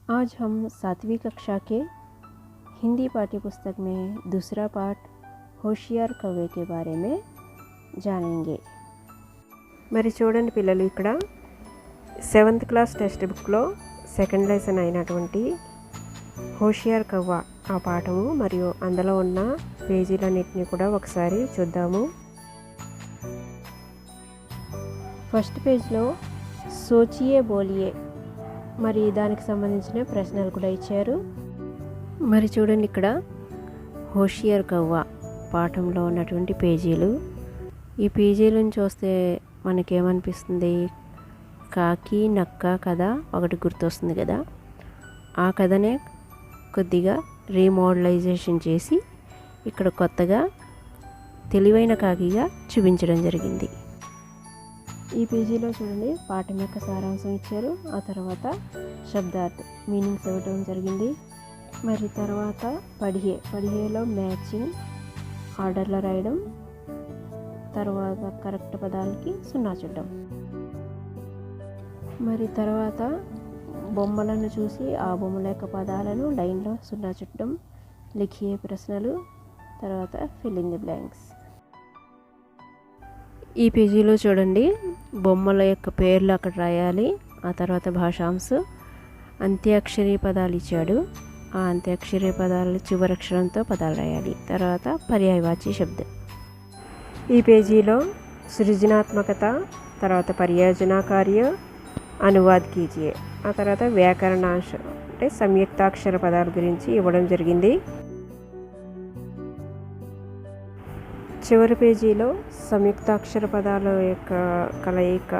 आज हम 7वीं कक्षा के हिंदी पाठ्य पुस्तक में दूसरा पाठ होशियार कौवे के बारे में जानेंगे। మరి చూడండి పిల్లలు, ఇక్కడ 7th క్లాస్ టెక్స్ట్ బుక్లో సెకండ్ లెసన్ అయినటువంటి హోషియార్ కవ్వ ఆ పాఠము మరియు అందులో ఉన్న పేజీలన్నింటినీ కూడా ఒకసారి చూద్దాము. ఫస్ట్ పేజ్లో సోచియే బోలియే మరి దానికి సంబంధించిన ప్రశ్నలు కూడా ఇచ్చారు. మరి చూడండి, ఇక్కడ హోషియార్ కవ్వ పాఠంలో ఉన్నటువంటి పేజీలు. ఈ పేజీలను చూస్తే మనకేమనిపిస్తుంది? కాకి నక్క కథ ఒకటి గుర్తొస్తుంది కదా. ఆ కథనే కొద్దిగా రీమోడలైజేషన్ చేసి ఇక్కడ కొత్తగా తెలివైన కాకిగా చూపించడం జరిగింది. ఈ పేజీలో చూడండి, పాఠం యొక్క సారాంశం ఇచ్చారు. ఆ తర్వాత శబ్దార్థ్ మీనింగ్స్ ఇవ్వడం జరిగింది. మరి తర్వాత పడిహేలో మ్యాచింగ్ ఆర్డర్లో రాయడం, తర్వాత కరెక్ట్ పదాలకి సున్నా చుట్టడం. మరి తర్వాత బొమ్మలను చూసి ఆ బొమ్మల యొక్క పదాలను లైన్లో సున్నా చుట్టడం, లిఖియే ప్రశ్నలు, తర్వాత ఫిల్ ఇన్ ది బ్లాంక్స్. ఈ పేజీలో చూడండి, బొమ్మల యొక్క పేర్లు అక్కడ రాయాలి. ఆ తర్వాత భాషాంశ అంత్యాక్షరి పదాలు ఇచ్చాడు. ఆ అంత్యాక్షరి పదాలు చివరక్షరంతో పదాలు రాయాలి. తర్వాత పర్యాయవాచి శబ్దం. ఈ పేజీలో సృజనాత్మకత, తర్వాత పర్యాయజన కార్య, అనువాద్ కీజియే, ఆ తర్వాత వ్యాకరణాంశ అంటే సంయుక్తాక్షర పదాల గురించి ఇవ్వడం జరిగింది. చివరి పేజీలో సంయుక్తాక్షర పదాల యొక్క కలయిక,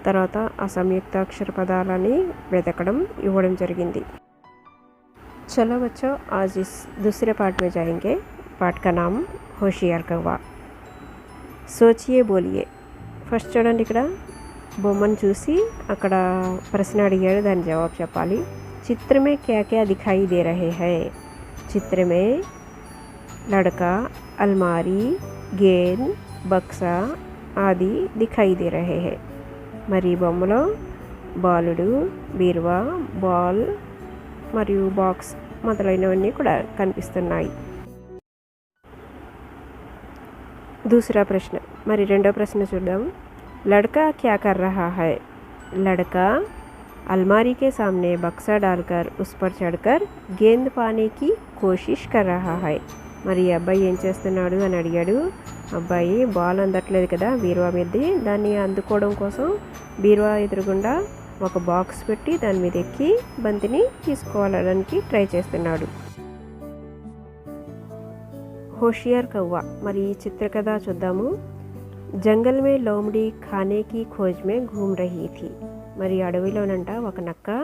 తర్వాత ఆ సంయుక్తాక్షర పదాలని వెతకడం ఇవ్వడం జరిగింది. चलो बच्चों, आज इस दूसरे पार्ट में जाएंगे. पाठ का नाम होशियार कौवा. సోచియే బోలియే. ఫస్ట్ చూడండి, ఇక్కడ బొమ్మను చూసి అక్కడ ప్రశ్న అడిగాడు, దాని జవాబు చెప్పాలి. చిత్ర మే క్యా క్యా దిఖాయి దే రహే హై. చిత్ర మే లడకా, अलमारी, गेंद, बक्सा आदि दिखाई दे रहे हैं. మరి బొమ్మలో బాలుడు, బీరువా, బాల్ మరియు బాక్స్ మొదలైనవన్నీ కూడా కనిపిస్తున్నాయి. दूसरा प्रश्न. మరి రెండో ప్రశ్న చూద్దాం. लड़का क्या कर रहा है. लड़का अलमारी के सामने बक्सा डालकर उस पर चढ़कर गेंद पाने की कोशिश कर रहा है. మరి అబ్బాయి ఏం చేస్తున్నాడు అని అడిగాడు. అబ్బాయి బాల్ అందట్లేదు కదా బీరువా మీదది, దాన్ని అందుకోవడం కోసం బీరువా ఎదురుగుండా ఒక బాక్స్ పెట్టి దాని మీద ఎక్కి బంతిని తీసుకోవడానికి ట్రై చేస్తున్నాడు. హోషియార్ కవ్వ. మరి ఈ చిత్రకథ చూద్దాము. జంగల్ మే లోమడి ఖానే కి ఖోజ్ మే ఘూమ్ రహీ థీ. మరి అడవిలోనంట ఒక నక్క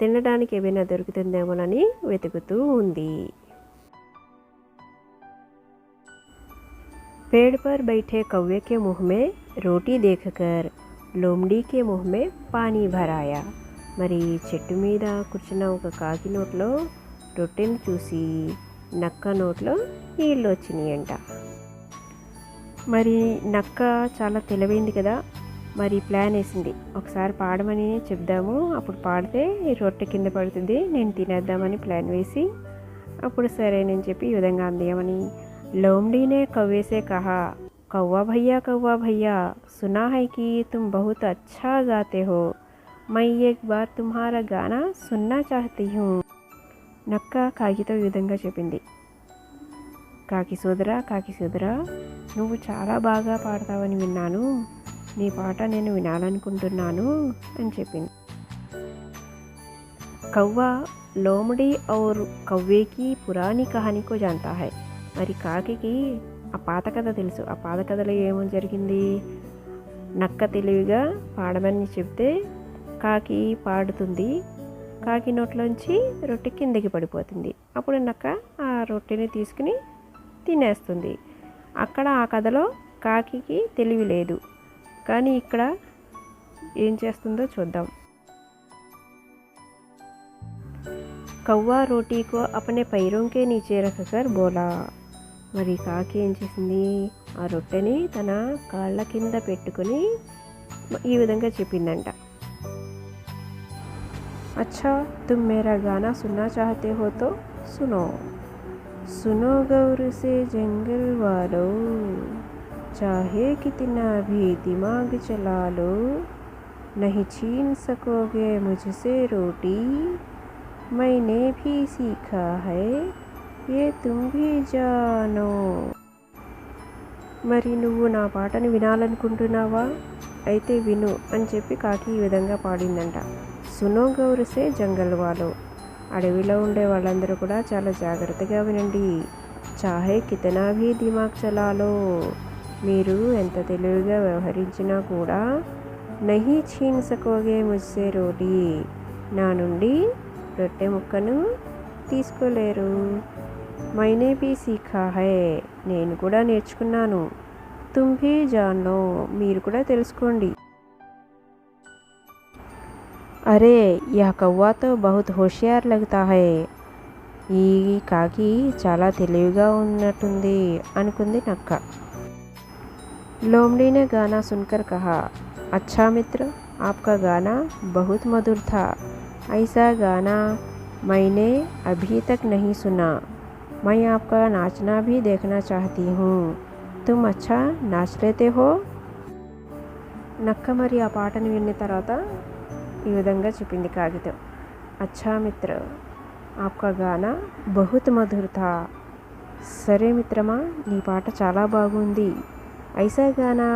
తినడానికి ఏమైనా దొరుకుతుందేమోనని వెతుకుతూ ఉంది. पेड़ पर बैठे कौवे के मुंह में रोटी देखकर लोमड़ी के मुंह में पानी भर आया. మరి చెట్టు మీద కూర్చున్న ఒక కాకి నోట్లో రొట్టెని చూసి నక్క నోట్లో నీళ్ళు వచ్చినాయంట. మరి నక్క చాలా తెలివైంది కదా, మరి ప్లాన్ వేసింది, ఒకసారి పాడమని చెప్దాము, అప్పుడు పాడితే ఈ రొట్టె కింద పడుతుంది, నేను తినేద్దామని ప్లాన్ వేసి అప్పుడు సరేనని చెప్పి ఈ విధంగా అందేమని. लोमड़ी ने कौवे से कहा, कौवा भैया सुना है कि तुम बहुत अच्छा गाते हो. मैं एक बार तुम्हारा गाना सुनना चाहती हूँ. నక్క కాకితో ఈ విధంగా చెప్పింది. కాకి సోదరా, నువ్వు చాలా బాగా పాడతావని విన్నాను, నీ పాట నేను వినాలనుకుంటున్నాను అని చెప్పింది. కౌవా లోమड़ी और कौवे की पुरानी कहानी को जानता है. మరి కాకి ఆ పాత కథ తెలుసు. ఆ పాత కథలో ఏమో జరిగింది, నక్క తెలివిగా పాడమని చెప్తే కాకి పాడుతుంది, కాకి నోట్లోంచి రొట్టె కిందకి పడిపోతుంది. అప్పుడు నక్క ఆ రొట్టెని తీసుకుని తినేస్తుంది. అక్కడ ఆ కథలో కాకి తెలివి లేదు, కానీ ఇక్కడ ఏం చేస్తుందో చూద్దాం. కౌవా రోటీ కో అపనే పైరోం కే నీచే రఖకర్ బోలా. మరి కాకి ఏం చేసింది, ఆ రొట్టెని తన కాళ్ళ కింద పెట్టుకుని ఈ విధంగా చెప్పిందంట. अच्छा, तुम मेरा गाना सुनना चाहते हो तो सुनो। सुनो गौर से जंगल वालों, चाहे कितना भी दिमाग चला लो, नहीं छीन सकोगे मुझसे रोटी, मैंने भी सीखा है ये तुम भी जानो। మరి నువ్వు నా పాటను వినాలనుకుంటున్నావా? అయితే విను అని చెప్పి కాకి ఈ విధంగా పాడిందంట. సునో గౌరసే జంగల్ వాలో, అడవిలో ఉండే వాళ్ళందరూ కూడా చాలా జాగ్రత్తగా వినండి. చాహే కితనా భీ దిమాగ్ చలాలో, మీరు ఎంత తెలివిగా వ్యవహరించినా కూడా నహీ ఛీన్ సకోగే ముజ్సే రోటీ, నా నుండి రొట్టె ముక్కను తీసుకోలేరు. మైనే భీ సీఖా హై, నేను కూడా నేర్చుకున్నాను. తుమ్ భీ జానో, మీరు కూడా తెలుసుకోండి. అరే యహ్ కవ్వా తో బహుత్ హోషియార్ లగ్తా హై, ఈ కాకి చాలా తెలివిగా ఉన్నట్టుంది అనుకుంది నక్క. लोमड़ी ने गाना सुनकर कहा, अच्छा मित्र, आपका गाना बहुत मधुर था. ऐसा गाना मैंने अभी तक नहीं सुना. मैं आपका नाचना भी देखना चाहती हूँ. तुम अच्छा नाच लेते हो? నక్క మరి ఆ పాటను విన్న తర్వాత ఈ విధంగా చెప్పింది కాగితం. అచ్చా మిత్ర, ఆప్కా గానా బహుత్ మధుర్ థా. సరే మిత్రమా, నీ పాట చాలా బాగుంది. ఐసా గానా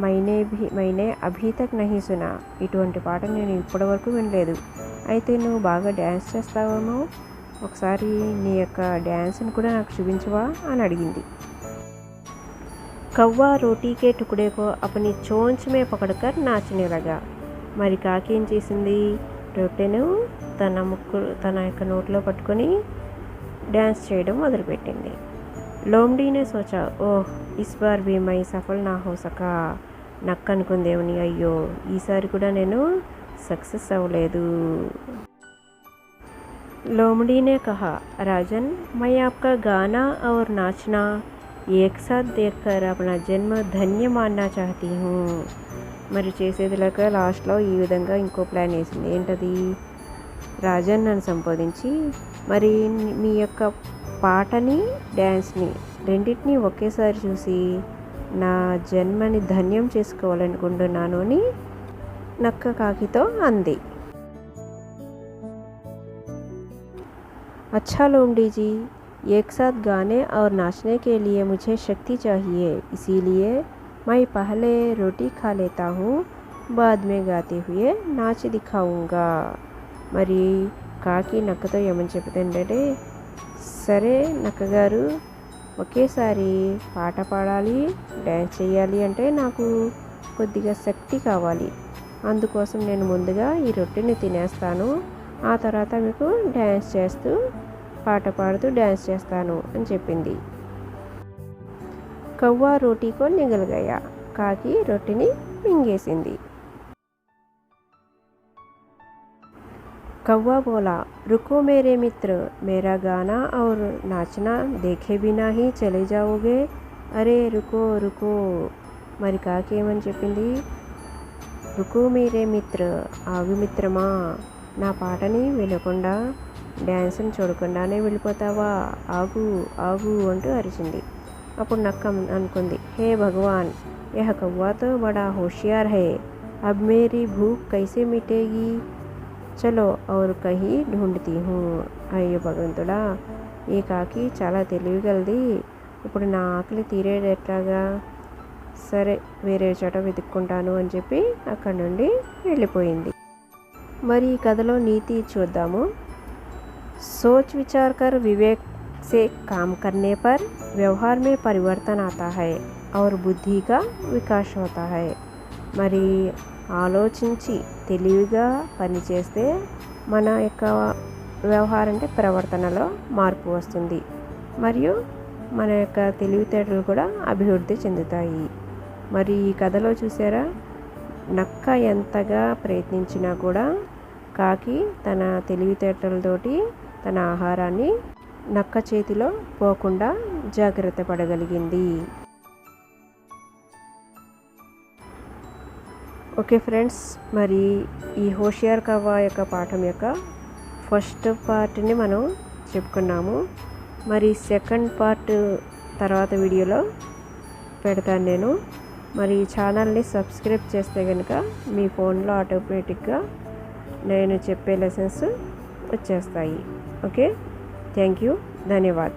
మైనే అభీ తక్ నహీ సునా, ఇటువంటి పాట నేను ఇప్పటివరకు వినలేదు. అయితే నువ్వు బాగా డ్యాన్స్ చేస్తావేమో, ఒకసారి నీ యొక్క డ్యాన్స్ని కూడా నాకు చూపించవా అని అడిగింది. కవ్వా రోటీకే టుకుడేకో అపని చోంచ్ మే పకడకర్ నాచనే లగా. మరి కాకి ఏం చేసింది, రొట్టెను తన యొక్క నోట్లో పట్టుకొని డ్యాన్స్ చేయడం మొదలుపెట్టింది. లోమ్డీ నే సోచా, ఓహ్ is bar Bhi my Safal నా హో సకా. నక్క అనుకుందేమని, అయ్యో ఈసారి కూడా నేను సక్సెస్ అవ్వలేదు. लोमड़ी ने कहा, राजन मैं आपका गाना और नाचना एक साथ देखकर अपना जन्म धन्य मानना चाहती हूँ. మరి చేసేది లేక లాస్ట్లో ఈ విధంగా ఇంకో ప్లాన్ వేసింది. ఏంటది, రాజన్ నన్ను సంబోధించి మరి మీ యొక్క పాటని డ్యాన్స్ని రెండింటినీ ఒకేసారి చూసి నా జన్మని ధన్యం చేసుకోవాలనుకుంటున్నాను అని నక్క కాకితో అంది. अच्छा लोमड़ी जी, एक साथ गाने और नाचने के लिए मुझे शक्ति चाहिए, इसीलिए मैं पहले रोटी खा लेता हूँ, बाद में गाते हुए नाच दिखाऊंगा. మరి కాకి నక్కతో ఏమని చెప్తుందంటే, సరే నక్కగారు, ఒకేసారి పాట పాడాలి, డ్యాన్స్ చేయాలి అంటే నాకు కొద్దిగా శక్తి కావాలి. అందుకోసం నేను ముందుగా ఈ రొట్టెని తినేస్తాను, ఆ తర్వాత మీకు డ్యాన్స్ చేస్తూ పాట పాడుతూ డ్యాన్స్ చేస్తాను అని చెప్పింది. కవ్వా రోటీకో నిగల్ గయా, కాకి రొట్టెని మింగేసింది. कौवा बोला, रुको मेरे मित्र, मेरा गाना और नाचना देखे बिना ही चले जाओगे. अरे रुको रुको. మరి కాకి ఏమని చెప్పింది, రుకో మేరే మిత్ర, ఆగు మిత్రమా, నా పాటని వినకుండా డ్యాన్స్ని చూడకుండానే వెళ్ళిపోతావా, ఆగు ఆగు అంటూ అరిచింది. అప్పుడు నక్క అనుకుంది, హే భగవాన్, యహ కవ్వా తో బడా హోషియార్ హై, అబ్ మేరీ భూక్ కైసే మిటేగి, చలో ఔర్ కహీ ఢూంఢతీ హూ. అయ్యో భగవంతుడా, ఈ కాకి చాలా తెలివిగలది, ఇప్పుడు నా ఆకలి తీరేది ఎట్లాగా, సరే వేరే చోట వెతుక్కుంటాను అని చెప్పి అక్కడి నుండి వెళ్ళిపోయింది. మరి ఈ కథలో నీతి చూద్దాము. सोच विचार कर विवेक से काम करने पर व्यवहार में परिवर्तन आता है और बुद्धि का विकास होता है. మరి ఆలోచించి తెలివిగా పనిచేస్తే మన యొక్క వ్యవహారం అంటే ప్రవర్తనలో మార్పు వస్తుంది, మరియు మన యొక్క తెలివితేటలు కూడా అభివృద్ధి చెందుతాయి. మరి ఈ కథలో చూసారా, నక్క ఎంతగా ప్రయత్నించినా కూడా కాకి తన తెలివితేటలతోటి తన ఆహారాన్ని నక్క చేతిలో పోకుండా జాగ్రత్త పడగలిగింది. ఓకే ఫ్రెండ్స్, మరి ఈ హోషియార్ కవ్వ యొక్క పాఠం యొక్క ఫస్ట్ పార్ట్ని మనం చెప్పుకున్నాము. మరి సెకండ్ పార్ట్ తర్వాత వీడియోలో పెడతాను నేను. మరి ఛానల్ని సబ్స్క్రైబ్ చేస్తే కనుక మీ ఫోన్లో ఆటోమేటిక్గా నేను చెప్పే లెసన్స్ వచ్చేస్తాయి. ఓకే, థ్యాంక్ యూ, ధన్యవాదాలు.